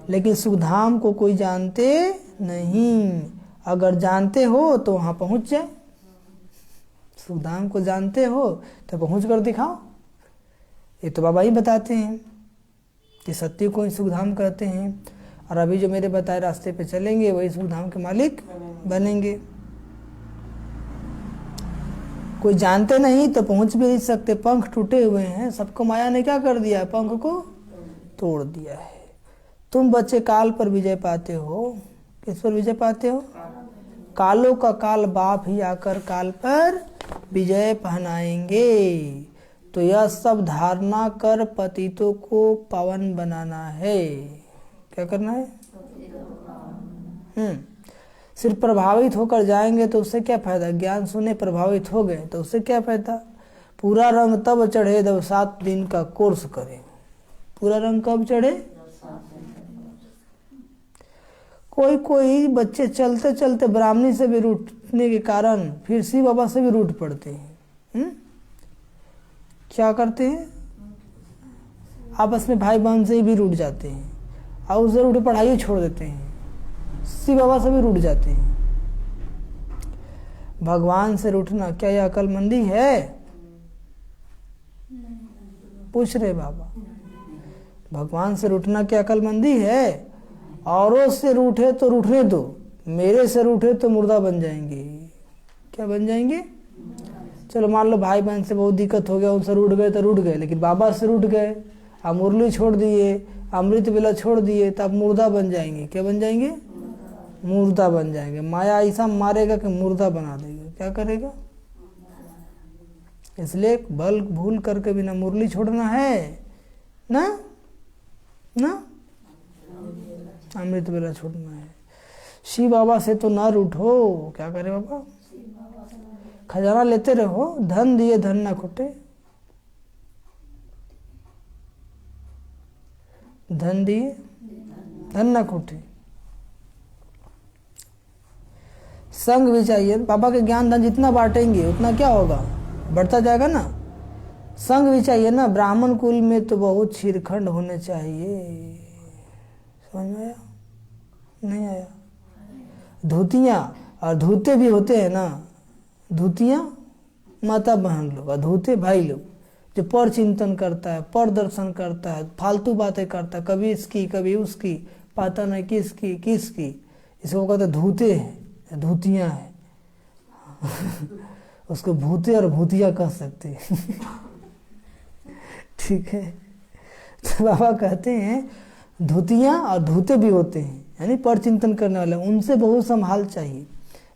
लेकिन सुखधाम को कोई जानते नहीं। अगर जानते हो तो वहां पहुंच जाए। सुखधाम को जानते हो तो पहुंच कर दिखाओ। ये तो बाबा ही बताते हैं कि सत्य को ही सुखधाम कहते हैं, और अभी जो मेरे बताए रास्ते पे चलेंगे वही सुखधाम के मालिक बनेंगे। कोई जानते नहीं तो पहुंच भी नहीं सकते। पंख टूटे हुए हैं, सबको माया ने क्या कर दिया? पंख को तोड़ दिया है। तुम बच्चे काल पर विजय पाते हो। किस पर विजय पाते हो? कालों का काल बाप ही आकर काल पर विजय पहनाएंगे। तो यह सब धारणा कर पतितों को पावन बनाना है। क्या करना है? सिर्फ प्रभावित होकर जाएंगे तो उससे क्या फायदा? ज्ञान सुने प्रभावित हो गए तो उससे क्या फायदा? पूरा रंग तब चढ़े जब 7 दिन का कोर्स करें। पूरा रंग कब चढ़े? कोई बच्चे चलते चलते ब्राह्मणी से भी रूठने के कारण फिर शिव बाबा से भी रूठ पड़ते हैं। क्या करते हैं? आपस में भाई बहन से भी रूठ जाते हैं, और उससे रूठ पढ़ाई छोड़ देते हैं। शिव बाबा से भी रूठ जाते हैं। भगवान से रूठना क्या यह अक्लमंदी है? पूछ रहे बाबा, भगवान से रूठना क्या अक्लमंदी है? औरों से रूठे तो रूठने दो, मेरे से रूठे तो मुर्दा बन जाएंगे। क्या बन जाएंगे? चलो मान लो भाई बहन से बहुत दिक्कत हो गया, उनसे रूठ गए तो रूठ गए, लेकिन बाबा से रूठ गए, अब मुरली छोड़ दिए, अमृत बेला छोड़ दिए, तो अब मुर्दा बन जाएंगे। क्या बन जाएंगे? मुर्दा बन जाएंगे। माया ऐसा मारेगा कि मुर्दा बना देगा। क्या करेगा? इसलिए बल भूल करके भी ना मुरली छोड़ना है ना अमृत बेला छोड़ना है। शिव बाबा से तो ना रूठो। क्या करे बाबा? खजाना लेते रहो, धन दिए धन ना खुटे। धन दिए धन ना खुटे। संग भी चाहिए। बाबा के ज्ञान धन जितना बांटेंगे उतना क्या होगा? बढ़ता जाएगा ना। संग भी चाहिए ना। ब्राह्मण कुल में तो बहुत शिरखंड होने चाहिए। समझ में आया? नहीं आया? धूतियां और धूते भी होते हैं ना। धूतियां माता बहन लोग और धूते भाई लोग, जो पर चिंतन करता है, पर दर्शन करता है, फालतू बातें करता है, कभी इसकी कभी उसकी, पता नहीं किसकी, इसको कहते धूते हैं। धूतियाँ हैं उसको भूते और भूतिया कह सकते हैं ठीक है। तो बाबा कहते हैं धूतियाँ और धूते भी होते हैं, यानी पर चिंतन करने वाले, उनसे बहुत संभाल चाहिए।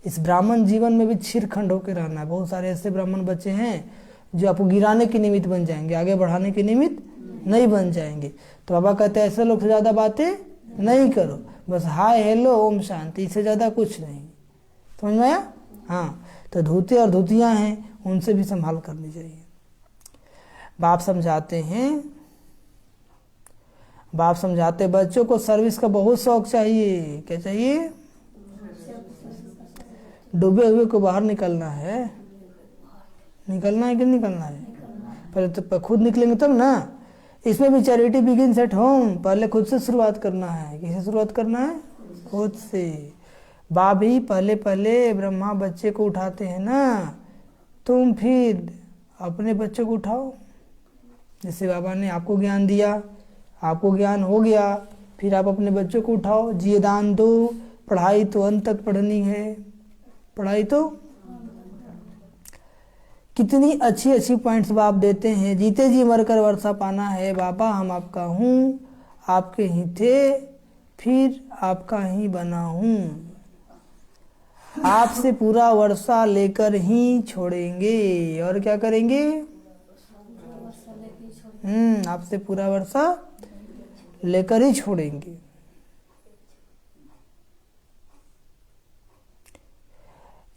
इस ब्राह्मण जीवन में भी छिरखंड होकर रहना है। बहुत सारे ऐसे ब्राह्मण बच्चे हैं जो आपको गिराने के निमित्त बन जाएंगे, आगे बढ़ाने के निमित्त नहीं बन जाएंगे। तो बाबा कहते हैं ऐसे लोग से ज़्यादा बातें नहीं करो, बस हाय हेलो ओम शांति, इससे ज़्यादा कुछ नहीं। समझ में आया? हाँ, तो धूते और धूतियाँ हैं, उनसे भी संभाल करनी चाहिए। बाप समझाते बच्चों को सर्विस का बहुत शौक चाहिए। क्या चाहिए? डूबे हुए को बाहर निकलना है। निकलना है कि निकलना है? पहले तो खुद निकलेंगे तब ना। इसमें भी चैरिटी बिगिंस एट होम, पहले खुद से शुरुआत करना है। किसे शुरुआत करना है? खुद से। बाप ही पहले पहले ब्रह्मा बच्चे को उठाते हैं ना, तुम फिर अपने बच्चों को उठाओ। जैसे बाबा ने आपको ज्ञान दिया, आपको ज्ञान हो गया, फिर आप अपने बच्चों को उठाओ, जिए दान दो। पढ़ाई तो अंत तक पढ़नी है, पढ़ाई तो कितनी अच्छी अच्छी पॉइंट्स बाप देते हैं। जीते जी मरकर वर्षा पाना है, बाबा हम आपका हूँ, आपके ही थे फिर आपका ही बना हूँ, आपसे पूरा वर्षा लेकर ही छोड़ेंगे। और क्या करेंगे? आपसे पूरा वर्षा लेकर ही छोड़ेंगे।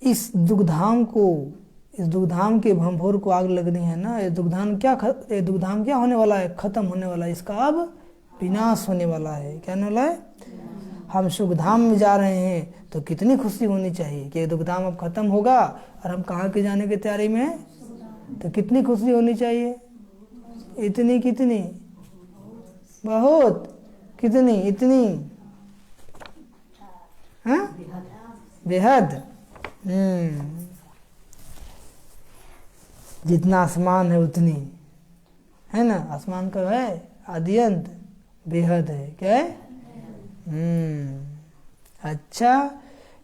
इस दुग्धाम के भंभोर को आग लगनी है ना। ये दुग्धाम क्या होने वाला है? खत्म होने वाला है। इसका अब विनाश होने वाला है। क्या होने वाला है? हम सुखधाम में जा रहे हैं तो कितनी खुशी होनी चाहिए कि दुग्धाम अब खत्म होगा और हम कहाँ के जाने की तैयारी में हैं। तो कितनी खुशी होनी चाहिए? इतनी कितनी? बहुत। कितनी? इतनी? हाँ, बेहद। जितना आसमान है उतनी है ना। आसमान का है आदि अंत, बेहद है। क्या है? अच्छा,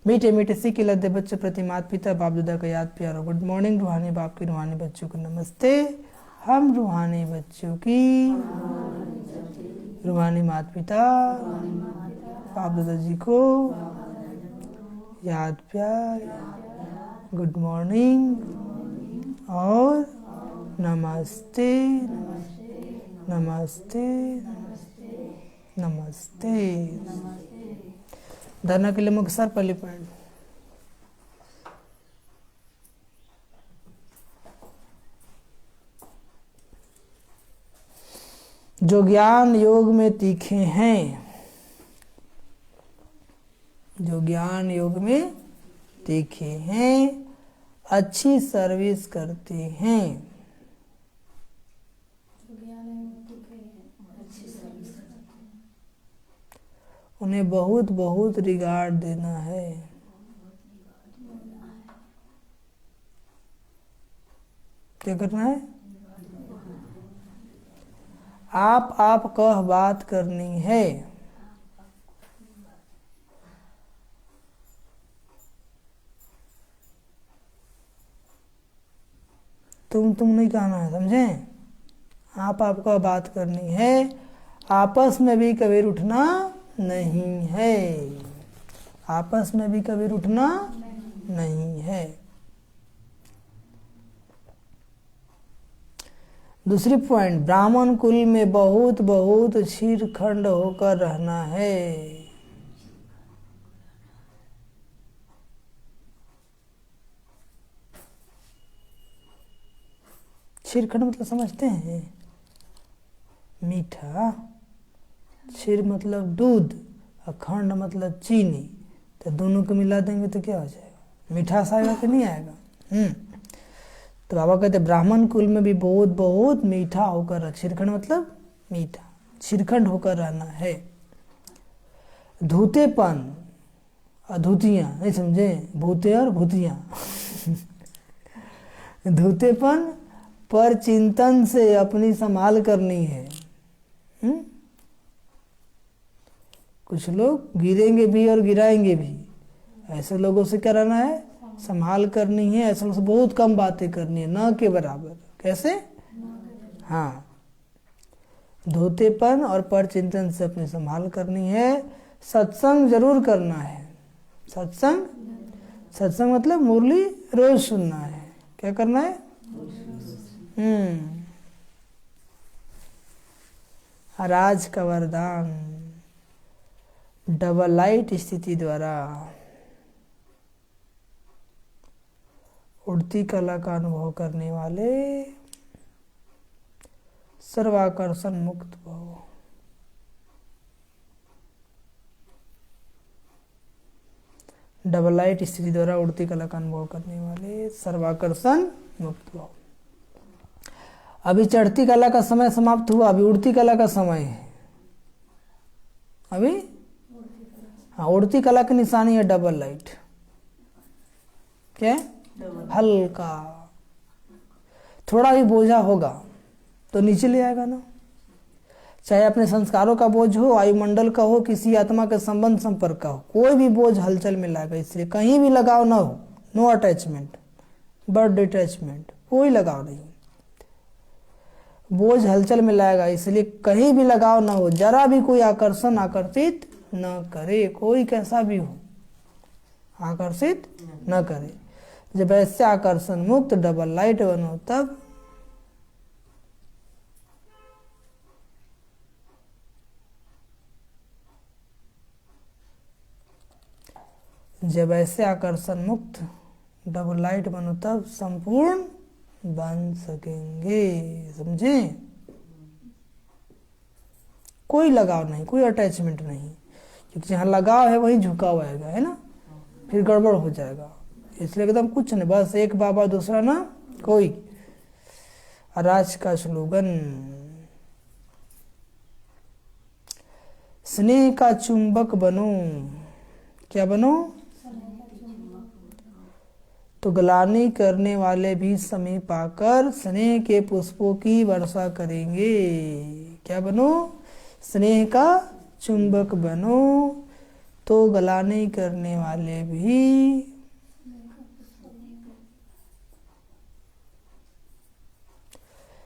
मीठे मीठे सी के लद्दे बच्चों प्रति माता पिता बाप दादा का याद प्यार। गुड मॉर्निंग रूहानी बाप की, रूहानी बच्चों को नमस्ते। हम रूहानी बच्चों की, रूहानी माता पिता बाप दादा जी को याद प्यार, गुड मॉर्निंग और नमस्ते नमस्ते नमस्ते। धरना के लिए मुख्य सर पहली पॉइंट। जो ज्ञान योग में तीखे हैं, जो ज्ञान योग में तीखे हैं, अच्छी सर्विस करते हैं। उन्हें बहुत बहुत रिगार्ड देना है। क्या करना है? आप कह बात करनी है। तुम नहीं कहना है, समझे? आपका बात करनी है। आपस में भी कभी उठना नहीं है। आपस में भी कभी उठना नहीं है। दूसरी पॉइंट, ब्राह्मण कुल में बहुत बहुत क्षीरखंड होकर रहना है। क्षीरखंड मतलब समझते हैं? मीठा। क्षीर मतलब दूध और खंड मतलब चीनी। तो दोनों को मिला देंगे तो क्या हो जाएगा? मिठास आएगा कि नहीं आएगा? तो बाबा कहते ब्राह्मण कुल में भी बहुत बहुत मीठा होकर, क्षीरखंड मतलब मीठा, क्षीरखंड होकर रहना है। धूतेपन और धूतियाँ, नहीं समझे? भूते और भूतियाँ धूतेपन पर चिंतन से अपनी संभाल करनी है। कुछ लोग गिरेंगे भी और गिराएंगे भी, ऐसे लोगों से क्या रहना है, संभाल करनी है, ऐसे लोगों से बहुत कम बातें करनी है, न के बराबर। कैसे? हाँ, धोतेपन और पर चिंतन से अपनी संभाल करनी है। सत्संग जरूर करना है। सत्संग, सत्संग मतलब मुरली रोज सुनना है। क्या करना है? राज का वरदान डबल लाइट स्थिति द्वारा उड़ती कला का अनुभव करने वाले सर्वाकर्षण मुक्त भव। डबल लाइट स्थिति द्वारा उड़ती कला का अनुभव करने वाले सर्वाकर्षण मुक्त भव। अभी चढ़ती कला का समय समाप्त हुआ, अभी उड़ती कला का समय है। अभी हाँ, उड़ती कला की निशानी है डबल लाइट। क्या? हल्का, थोड़ा भी बोझा होगा तो नीचे ले आएगा ना। चाहे अपने संस्कारों का बोझ हो, वायुमंडल का हो, किसी आत्मा के संबंध संपर्क का हो, कोई भी बोझ हलचल में लाएगा। इसलिए कहीं भी लगाव ना हो, नो अटैचमेंट बट डिटैचमेंट, कोई लगाव नहीं। बोझ हलचल में लाएगा, इसलिए कहीं भी लगाव ना हो, जरा भी कोई आकर्षण आकर्षित न करे, कोई कैसा भी हो आकर्षित न करे। जब ऐसे आकर्षण मुक्त डबल लाइट बनो तब जब ऐसे आकर्षण मुक्त डबल लाइट बनो तब संपूर्ण बन सकेंगे। समझे? कोई लगाव नहीं, कोई अटैचमेंट नहीं, क्योंकि जहाँ लगाव है वहीं झुकाव आएगा, है ना, फिर गड़बड़ हो जाएगा। इसलिए एकदम कुछ नहीं, बस एक बाबा दूसरा ना कोई। राज का स्लोगन स्नेह का चुंबक बनो। क्या बनो? तो ग्लानि करने वाले भी समीप आकर स्नेह के पुष्पों की वर्षा करेंगे। क्या बनो? स्नेह का चुंबक बनो, तो ग्लानि करने वाले भी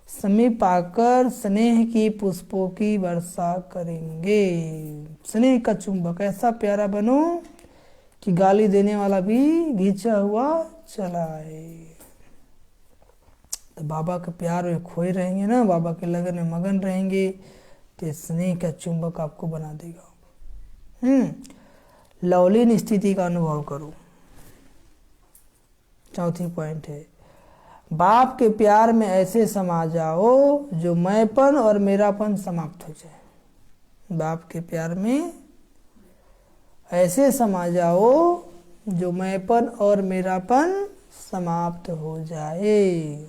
समीप आकर स्नेह की पुष्पों की वर्षा करेंगे। स्नेह का चुंबक ऐसा प्यारा बनो कि गाली देने वाला भी घिंचा हुआ चला आए। तो बाबा के प्यार में खोए रहेंगे ना, बाबा के लगन में मगन रहेंगे, तो स्नेह का चुंबक आपको बना देगा। लवलीन स्थिति का अनुभव करो। चौथी पॉइंट है, बाप के प्यार में ऐसे समा जाओ जो मैंपन और मेरापन समाप्त हो जाए। बाप के प्यार में ऐसे समा जाओ जो मैंपन और मेरापन समाप्त हो जाए।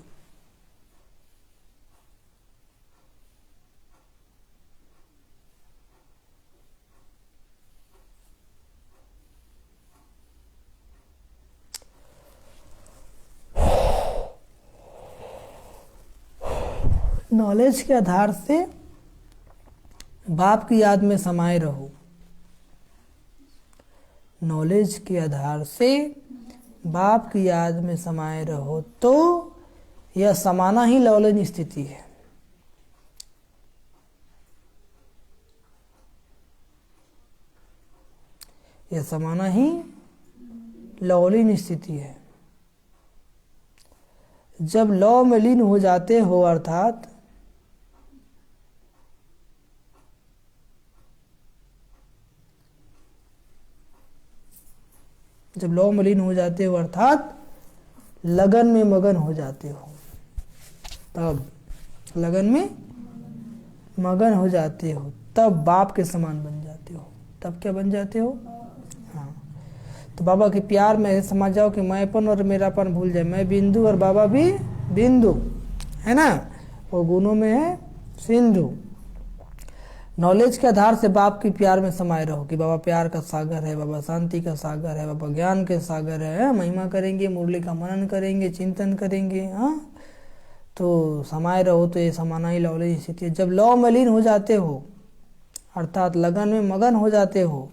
नॉलेज के आधार से बाप की याद में समाये रहो। नॉलेज के आधार से बाप की याद में समाये रहो तो यह समाना ही लवलीन स्थिति है। यह समाना ही लवलीन स्थिति है। जब लौ में लीन हो जाते हो, अर्थात जब लौ में लीन हो जाते हो अर्थात लगन में मगन हो जाते हो, तब लगन में मगन हो जाते हो, तब बाप के समान बन जाते हो। तब क्या बन जाते हो? हाँ, तो बाबा के प्यार में समझ जाओ कि मैंपन और मेरापन भूल जाए। मैं बिंदु और बाबा भी बिंदु, है ना, वो गुणों में है सिंधु। नॉलेज के आधार से बाप के प्यार में समाये रहो कि बाबा प्यार का सागर है, बाबा शांति का सागर है, बाबा ज्ञान के सागर है। महिमा करेंगे, मुरली का मनन करेंगे, चिंतन करेंगे। हाँ, तो समाये रहो तो ये समाना ही लवलीन स्थिति है। जब लौ में लीन हो जाते हो अर्थात लगन में मगन हो जाते हो,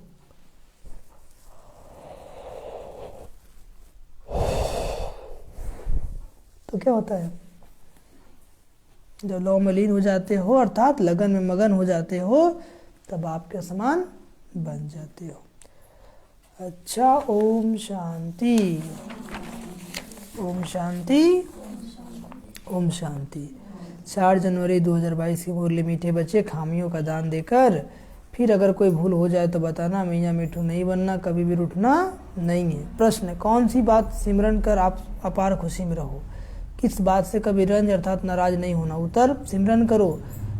तो क्या होता है? जब लौ में लीन हो जाते हो अर्थात लगन में मगन हो जाते हो तब आपके समान बन जाते हो। अच्छा, ओम शांति, ओम शांति, ओम शांति। 4 जनवरी 2022 की मुरली। मीठे बच्चे, खामियों का दान देकर फिर अगर कोई भूल हो जाए तो बताना, मियाँ मिठू नहीं बनना, कभी भी रूठना नहीं है। प्रश्न, कौन सी बात सिमरन कर आप अपार खुशी में रहो? किस बात से कभी रंज अर्थात नाराज नहीं होना? उत्तर, सिमरन करो।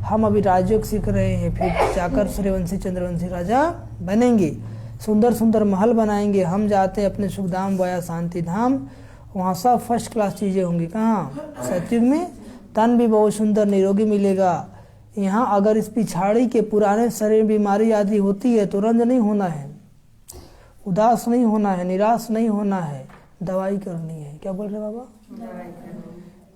हम अभी राजयोग सीख रहे हैं, फिर जाकर सूर्यवंशी चंद्रवंशी राजा बनेंगे, सुंदर सुंदर महल बनाएंगे। हम जाते हैं अपने सुखधाम बया शांति धाम, वहाँ सब फर्स्ट क्लास चीज़ें होंगी। कहाँ? सतयुग में। तन भी बहुत सुंदर निरोगी मिलेगा। यहाँ अगर इस पिछाड़ी के पुराने शरीर में बीमारी आदि होती है तो रंज नहीं होना है, उदास नहीं होना है, निराश नहीं होना है, दवाई करनी है। क्या बोल रहे बाबा?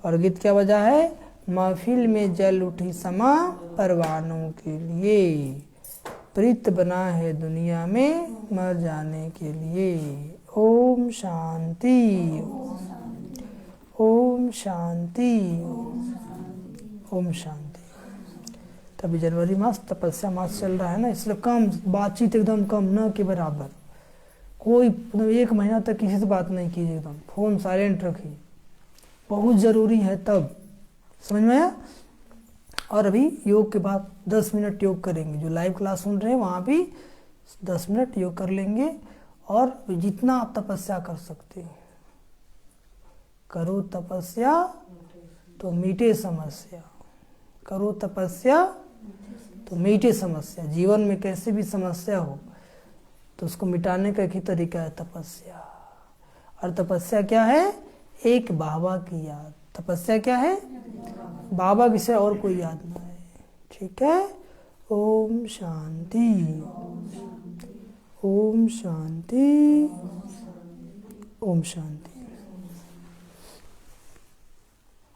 और गीत क्या बजा है? महफिल में जल उठी समा परवानों के लिए, प्रीत बना है दुनिया में मर जाने के लिए। ओम शांति, ओम शांति, ओम शांति। तभी जनवरी मास तपस्या मास चल रहा है ना, इसलिए कम बातचीत, एकदम कम, न के बराबर। कोई 1 महीना तक किसी से बात नहीं कीजिए, एकदम फोन साइलेंट रखिए, बहुत ज़रूरी है। तब समझ में आया? और अभी योग के बाद 10 मिनट योग करेंगे। जो लाइव क्लास सुन रहे हैं वहाँ भी 10 मिनट योग कर लेंगे। और जितना आप तपस्या कर सकते हैं करो तपस्या तो मीटे समस्या, करो तपस्या तो मीटे समस्या। जीवन में कैसे भी समस्या हो तो उसको मिटाने का एक ही तरीका है, तपस्या। और तपस्या क्या है? एक बाबा की याद। तपस्या क्या है? बाबा के सिवा और कोई याद ना है। ठीक है? ओम शांति, ओम शांति, ओम शांति।